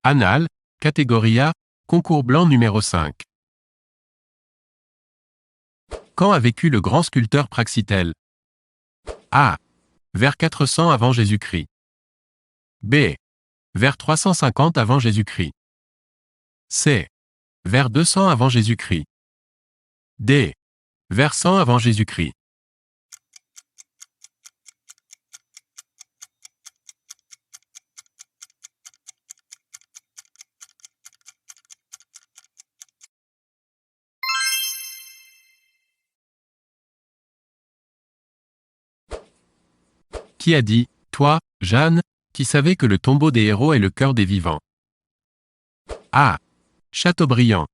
Annales, catégorie A, concours blanc numéro 5. Quand a vécu le grand sculpteur Praxitèle? A. Vers 400 avant Jésus-Christ. B. Vers 350 avant Jésus-Christ. C. Vers 200 avant Jésus-Christ. D. Vers 100 avant Jésus-Christ. Qui a dit, toi, Jeanne, qui savais que le tombeau des héros est le cœur des vivants? A. Chateaubriand.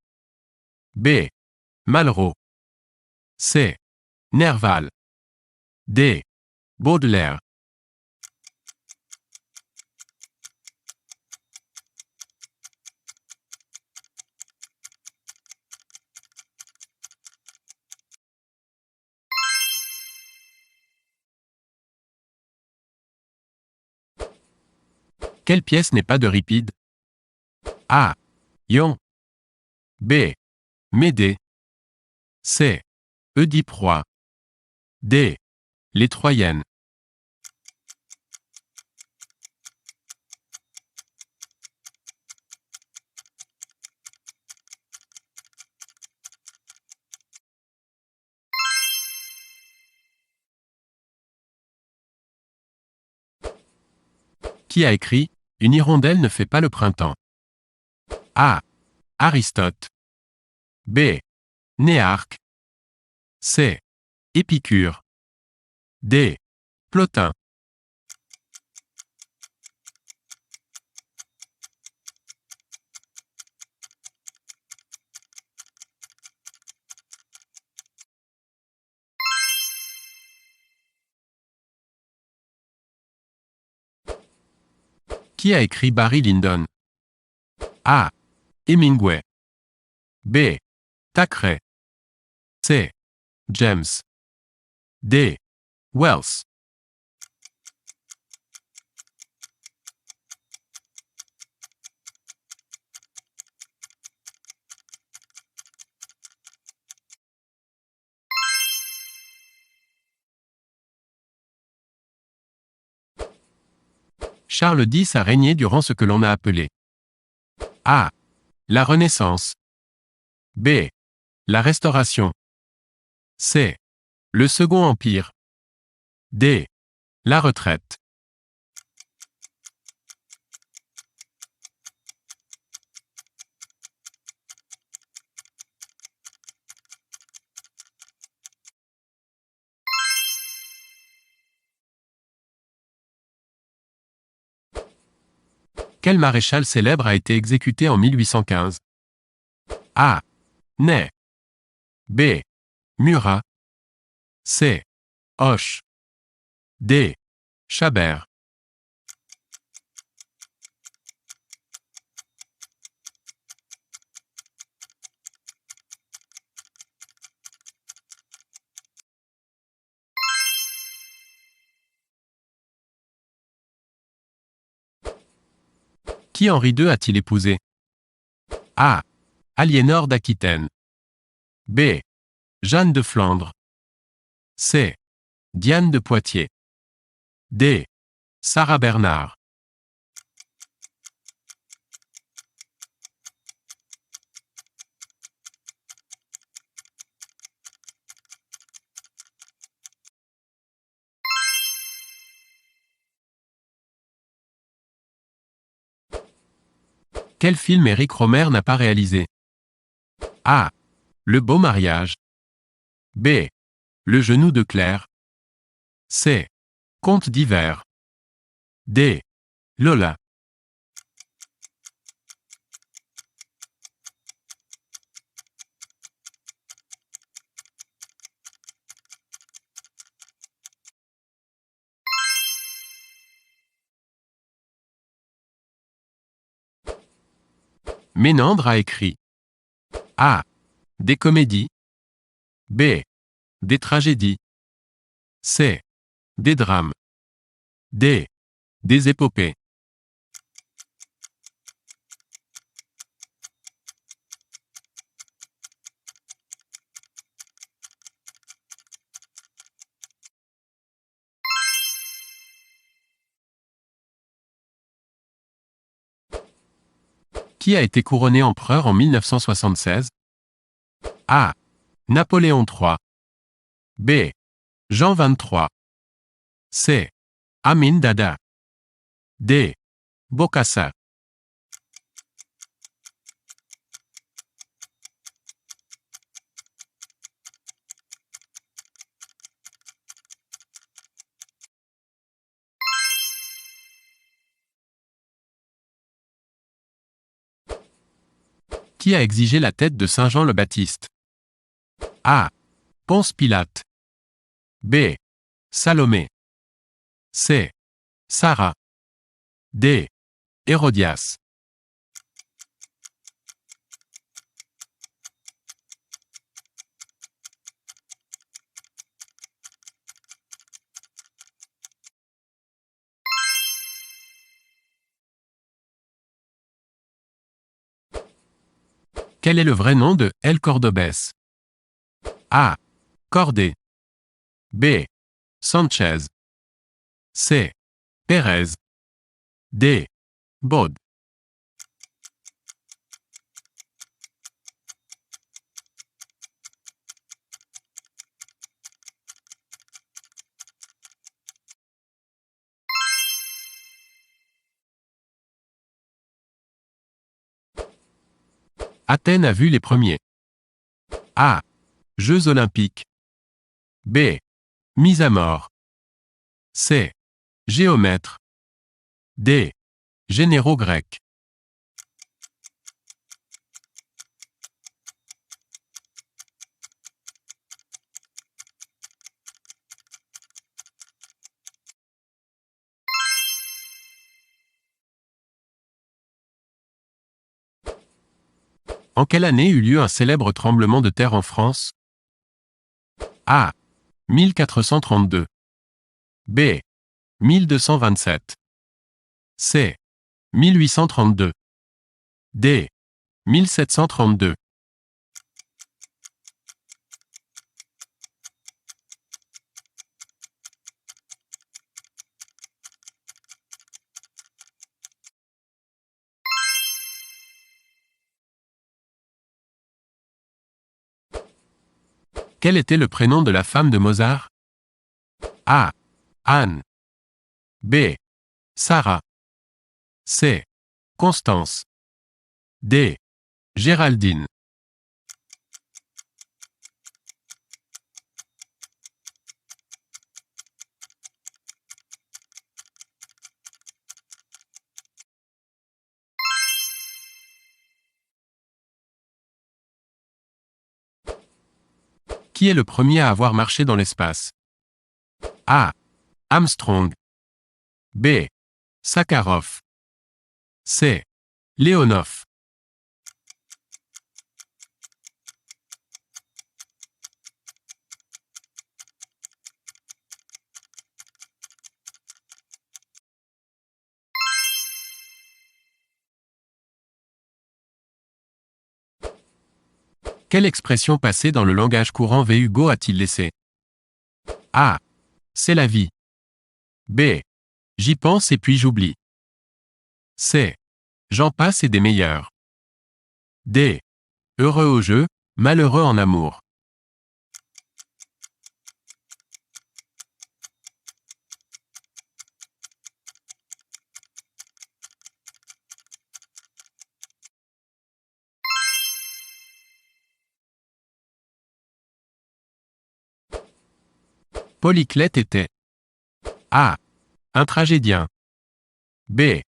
B. Malraux. C. Nerval. D. Baudelaire. Quelle pièce n'est pas d'Euripide? A. Ion. B. Médée. C. Oedipe roi. D. Les Troyennes. Qui a écrit « Une hirondelle ne fait pas le printemps » ? A. Aristote. B. Néarque. C. Épicure. D. Plotin. Qui a écrit Barry Lyndon? A. Hemingway. B. Thackeray. C. James. D. Wells. Charles X a régné durant ce que l'on a appelé A. La Renaissance. B. La Restauration. C. Le Second Empire. D. La Retraite. Quel maréchal célèbre a été exécuté en 1815? A. Ney. B. Murat. C. Hoche. D. Chabert. Qui Henri II a-t-il épousé? A. Aliénor d'Aquitaine. B. Jeanne de Flandre. C. Diane de Poitiers. D. Sarah Bernard. Quel film Éric Rohmer n'a pas réalisé? A. Le Beau Mariage. B. Le Genou de Claire. C. Contes d'hiver. D. Lola. Ménandre a écrit A. Des comédies. B. Des tragédies. C. Des drames. D. Des épopées. Qui a été couronné empereur en 1976? A. Napoléon III. B. Jean XXIII. C. Amin Dada. D. Bokassa. Qui a exigé la tête de Saint Jean le Baptiste? A. Ponce Pilate. B. Salomé. C. Sarah. D. Hérodias. Quel est le vrai nom de El Cordobés? A. Cordé. B. Sanchez. C. Pérez. D. Baud. Athènes a vu les premiers. A. Jeux olympiques. B. Mise à mort. C. Géomètre. D. Généraux grecs. En quelle année eut lieu un célèbre tremblement de terre en France? A. 1432. B. 1227. C. 1832. D. 1732. Quel était le prénom de la femme de Mozart? A. Anne. B. Sarah. C. Constance. D. Géraldine. Qui est le premier à avoir marché dans l'espace? A. Armstrong. B. Sakharov. C. Leonov. Quelle expression passée dans le langage courant V. Hugo a-t-il laissé? A. C'est la vie. B. J'y pense et puis j'oublie. C. J'en passe et des meilleurs. D. Heureux au jeu, malheureux en amour. Polyclète était A. Un tragédien. B.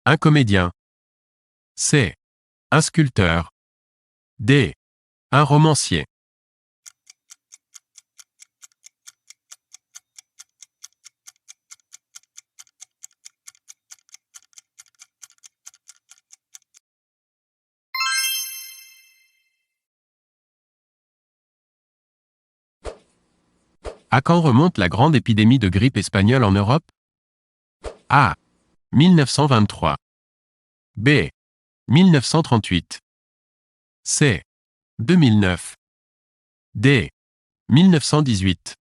Un comédien. C. Un sculpteur. D. Un romancier. À quand remonte la grande épidémie de grippe espagnole en Europe? A. 1923. B. 1938. C. 2009. D. 1918.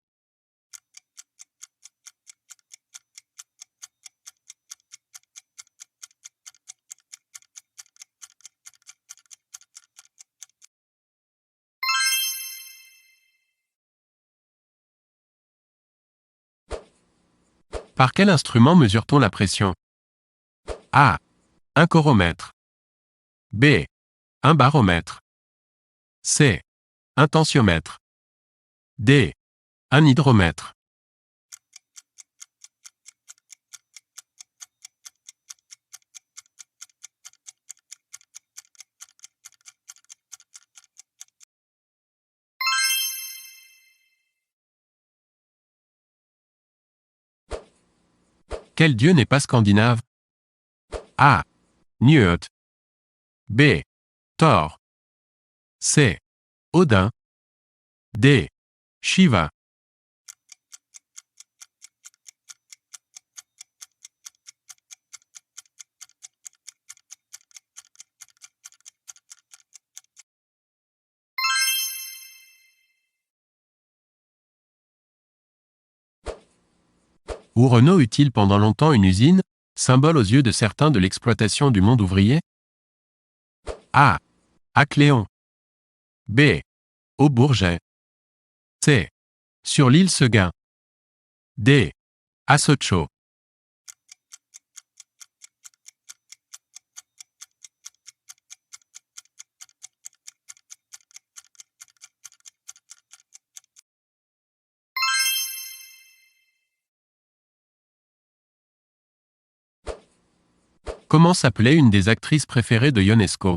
Par quel instrument mesure-t-on la pression? A. Un coromètre. B. Un baromètre. C. Un tensiomètre. D. Un hydromètre. Quel dieu n'est pas scandinave? A. Njord. B. Thor. C. Odin. D. Shiva. Où Renault eut-il pendant longtemps une usine, symbole aux yeux de certains de l'exploitation du monde ouvrier? A. À Cléon. B. Au Bourget. C. Sur l'île Seguin. D. À Sochaux. Comment s'appelait une des actrices préférées de Ionesco?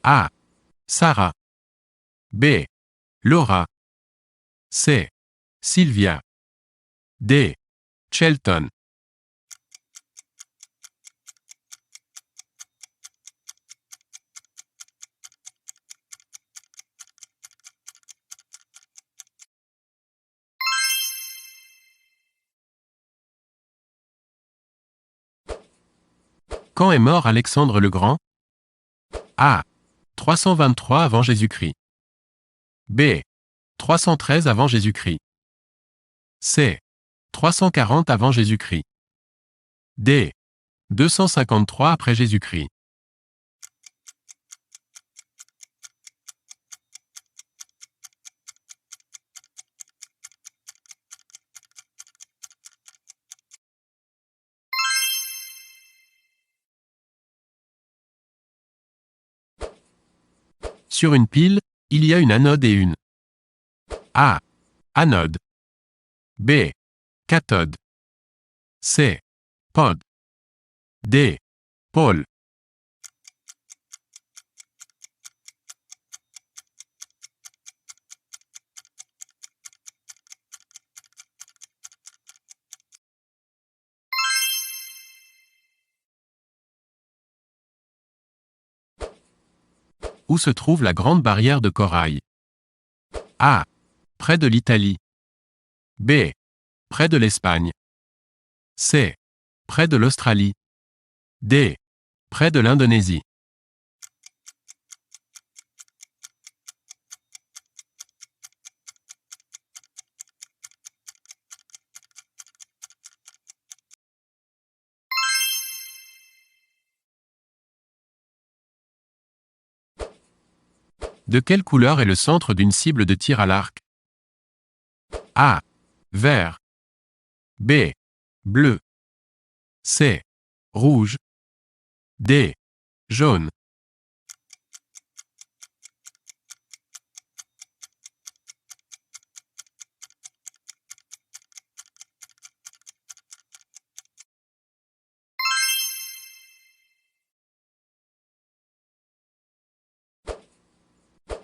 A. Sarah. B. Laura. C. Sylvia. D. Shelton. Quand est mort Alexandre le Grand? A. 323 avant Jésus-Christ. B. 313 avant Jésus-Christ. C. 340 avant Jésus-Christ. D. 253 après Jésus-Christ. Sur une pile, il y a une anode et une A. Anode. B. Cathode. C. Pod. D. Pôle. Où se trouve la grande barrière de corail? A. Près de l'Italie. B. Près de l'Espagne. C. Près de l'Australie. D. Près de l'Indonésie. De quelle couleur est le centre d'une cible de tir à l'arc? A. Vert. B. Bleu. C. Rouge. D. Jaune.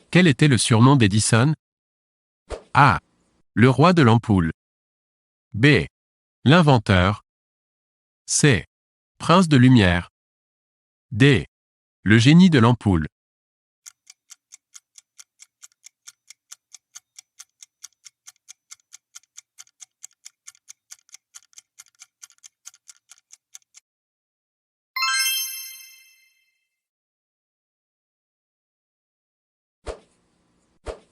Quel était le surnom d'Edison? A. Le roi de l'ampoule. B. L'inventeur. C. Prince de lumière. D. Le génie de l'ampoule.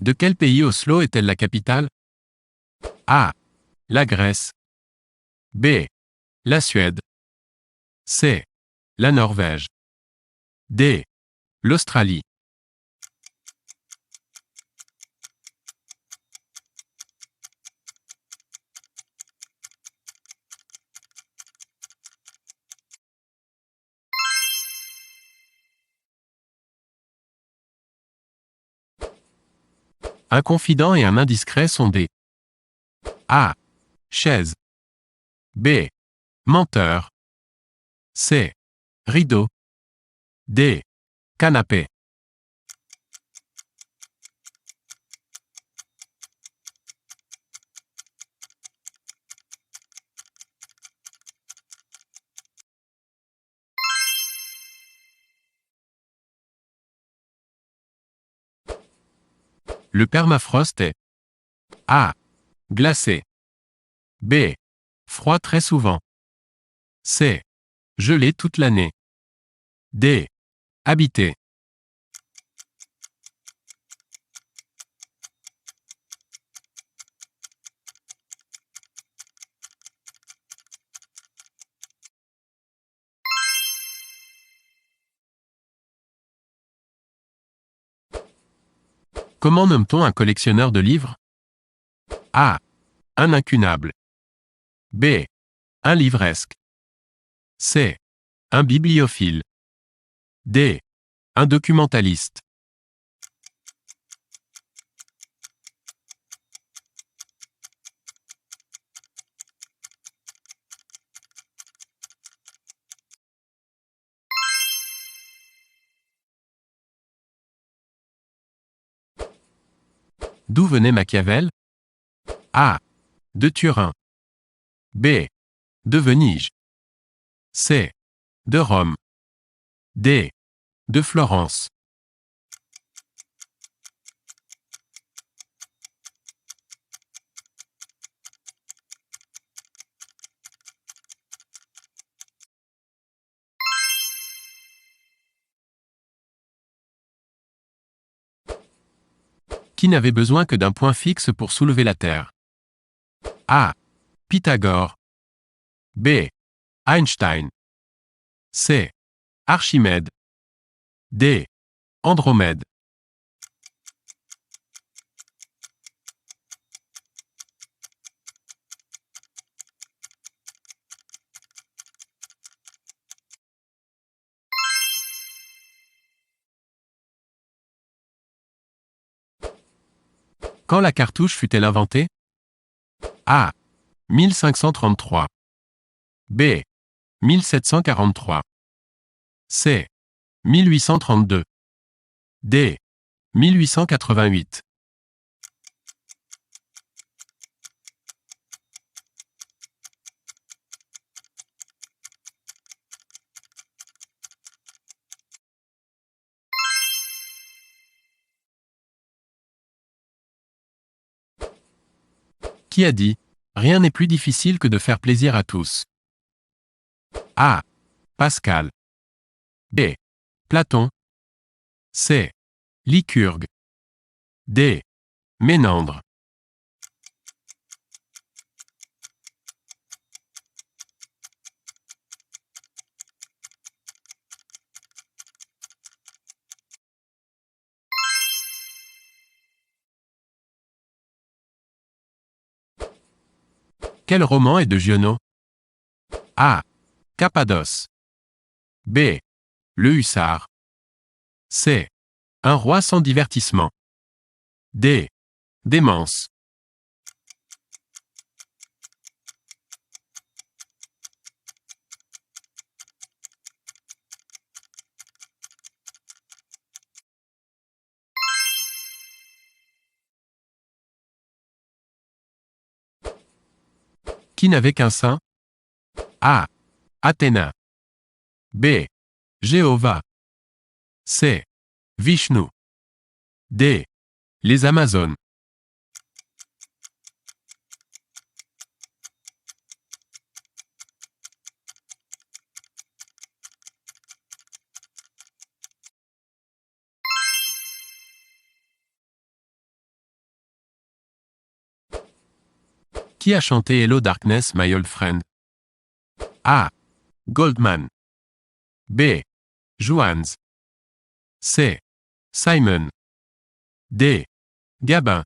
De quel pays Oslo est-elle la capitale? A. La Grèce. B. La Suède. C. La Norvège. D. L'Australie. Un confident et un indiscret sont des A. Chaise. B. Menteur. C. Rideau. D. Canapé. Le permafrost est A. Glacé. B. Froid très souvent. C. Gelé toute l'année. D. Habité. Comment nomme-t-on un collectionneur de livres? A. Un incunable. B. Un livresque. C. Un bibliophile. D. Un documentaliste. D'où venait Machiavel? A. De Turin. B. De Venise. C. De Rome. D. De Florence. Qui n'avait besoin que d'un point fixe pour soulever la Terre? A. Pythagore. B. Einstein. C. Archimède. D. Andromède. Quand la cartouche fut-elle inventée? A. 1533. B. 1743. C. 1832. D. 1888. Qui a dit « Rien n'est plus difficile que de faire plaisir à tous » ? A. Pascal. B. Platon. C. Lycurgue. D. Ménandre. Quel roman est de Giono? A. Cappadoce. B. Le Hussard. C. Un roi sans divertissement. D. Démence. Qui n'avait qu'un sein? A. Athéna. B. Jéhovah. C. Vishnu. D. Les Amazones. Qui a chanté Hello Darkness My Old Friend? A. Goldman. B. Johannes. C. Simon. D. Gabin.